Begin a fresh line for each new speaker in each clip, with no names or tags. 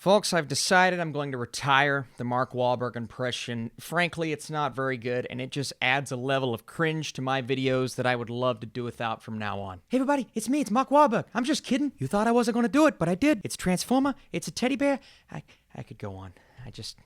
Folks, I've decided I'm going to retire the Mark Wahlberg impression. Frankly, it's not very good, and it just adds a level of cringe to my videos that I would love to do without from now on. Hey everybody, it's me, it's Mark Wahlberg. I'm just kidding. You thought I wasn't going to do it, but I did. It's Transformer, it's a teddy bear. I could go on.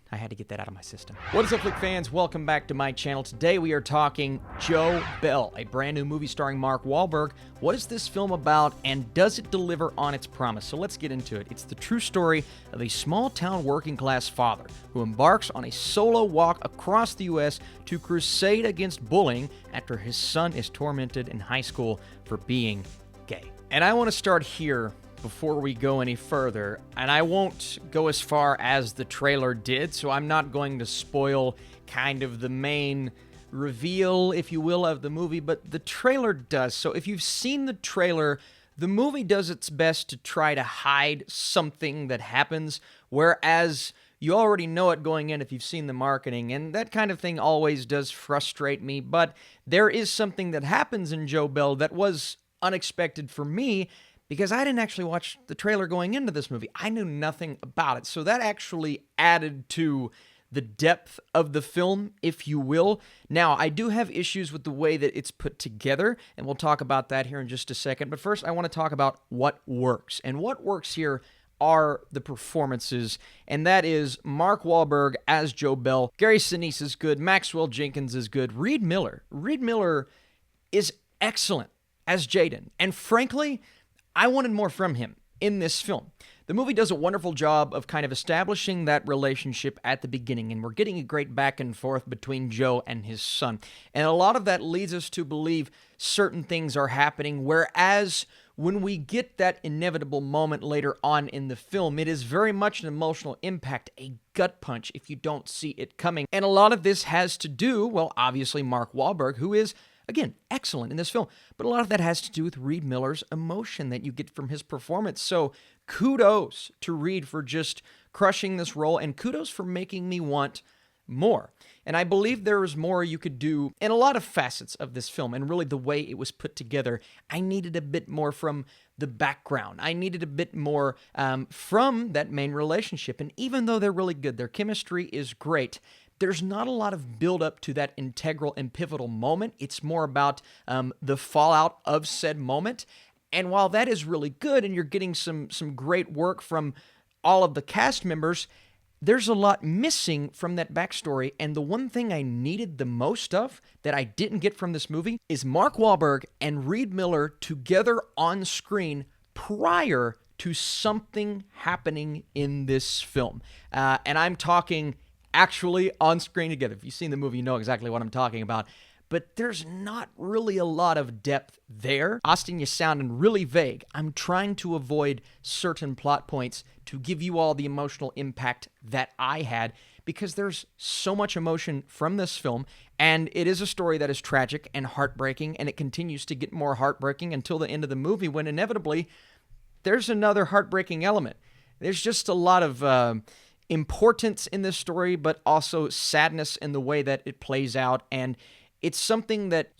I had to get that out of my system. What is up, Flick fans? Welcome back to my channel. Today we are talking Joe Bell, a brand new movie starring Mark Wahlberg. What is this film about, and does it deliver on its promise? So let's get into it. It's the true story of a small-town working-class father who embarks on a solo walk across the U.S. to crusade against bullying after his son is tormented in high school for being gay. And I want to start here before we go any further, and I won't go as far as the trailer did, so I'm not going to spoil kind of the main reveal, if you will, of the movie, but the trailer does. So if you've seen the trailer, the movie does its best to try to hide something that happens, whereas you already know it going in if you've seen the marketing, and that kind of thing always does frustrate me, but there is something that happens in Joe Bell that was unexpected for me, because I didn't actually watch the trailer going into this movie. I knew nothing about it. So that actually added to the depth of the film, if you will. Now, I do have issues with the way that it's put together, and we'll talk about that here in just a second. But first, I want to talk about what works. And what works here are the performances, and that is Mark Wahlberg as Joe Bell. Gary Sinise is good. Maxwell Jenkins is good. Reed Miller is excellent as Jaden. And frankly, I wanted more from him in this film. The movie does a wonderful job of kind of establishing that relationship at the beginning, and we're getting a great back and forth between Joe and his son. And a lot of that leads us to believe certain things are happening, whereas when we get that inevitable moment later on in the film, it is very much an emotional impact, a gut punch if you don't see it coming. And a lot of this has to do, well, obviously Mark Wahlberg, who is, again, excellent in this film, but a lot of that has to do with Reed Miller's emotion that you get from his performance. So kudos to Reed for just crushing this role, and kudos for making me want more. And I believe there is more you could do in a lot of facets of this film, and really the way it was put together. I needed a bit more from the background. I needed a bit more from that main relationship, and even though they're really good, their chemistry is great, there's not a lot of build-up to that integral and pivotal moment. It's more about the fallout of said moment. And while that is really good and you're getting some great work from all of the cast members, there's a lot missing from that backstory. And the one thing I needed the most of that I didn't get from this movie is Mark Wahlberg and Reed Miller together on screen prior to something happening in this film. And I'm talking actually on screen together. If you've seen the movie, you know exactly what I'm talking about. But there's not really a lot of depth there. Austin, you're sounding really vague. I'm trying to avoid certain plot points to give you all the emotional impact that I had, because there's so much emotion from this film, and it is a story that is tragic and heartbreaking, and it continues to get more heartbreaking until the end of the movie, when inevitably there's another heartbreaking element. There's just a lot of importance in this story, but also sadness in the way that it plays out. And it's something that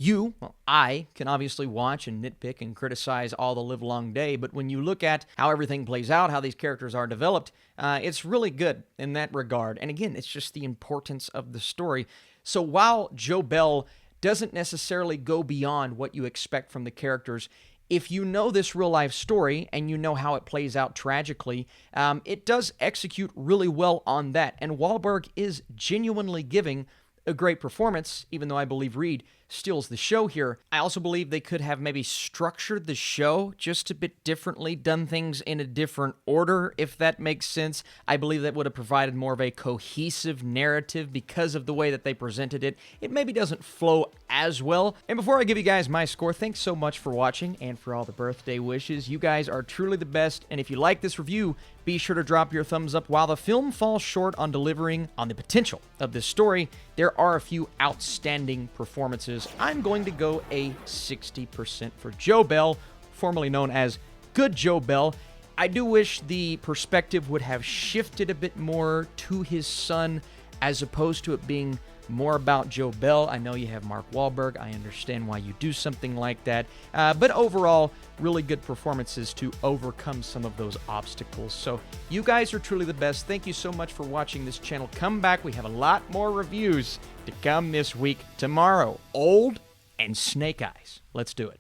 I can obviously watch and nitpick and criticize all the live long day. But when you look at how everything plays out, how these characters are developed, it's really good in that regard. And again, it's just the importance of the story. So while Joe Bell doesn't necessarily go beyond what you expect from the characters, if you know this real-life story and you know how it plays out tragically, it does execute really well on that. And Wahlberg is genuinely giving a great performance, even though I believe Reed steals the show here. I also believe they could have maybe structured the show just a bit differently, done things in a different order, if that makes sense. I believe that would have provided more of a cohesive narrative because of the way that they presented it. It maybe doesn't flow as well. And before I give you guys my score, thanks so much for watching and for all the birthday wishes. You guys are truly the best, and if you like this review, be sure to drop your thumbs up. While the film falls short on delivering on the potential of this story, there are a few outstanding performances. I'm going to go a 60% for Joe Bell, formerly known as Good Joe Bell. I do wish the perspective would have shifted a bit more to his son as opposed to it being more about Joe Bell. I know you have Mark Wahlberg. I understand why you do something like that. But overall, really good performances to overcome some of those obstacles. So you guys are truly the best. Thank you so much for watching this channel. Come back. We have a lot more reviews to come this week. Tomorrow, Old and Snake Eyes. Let's do it.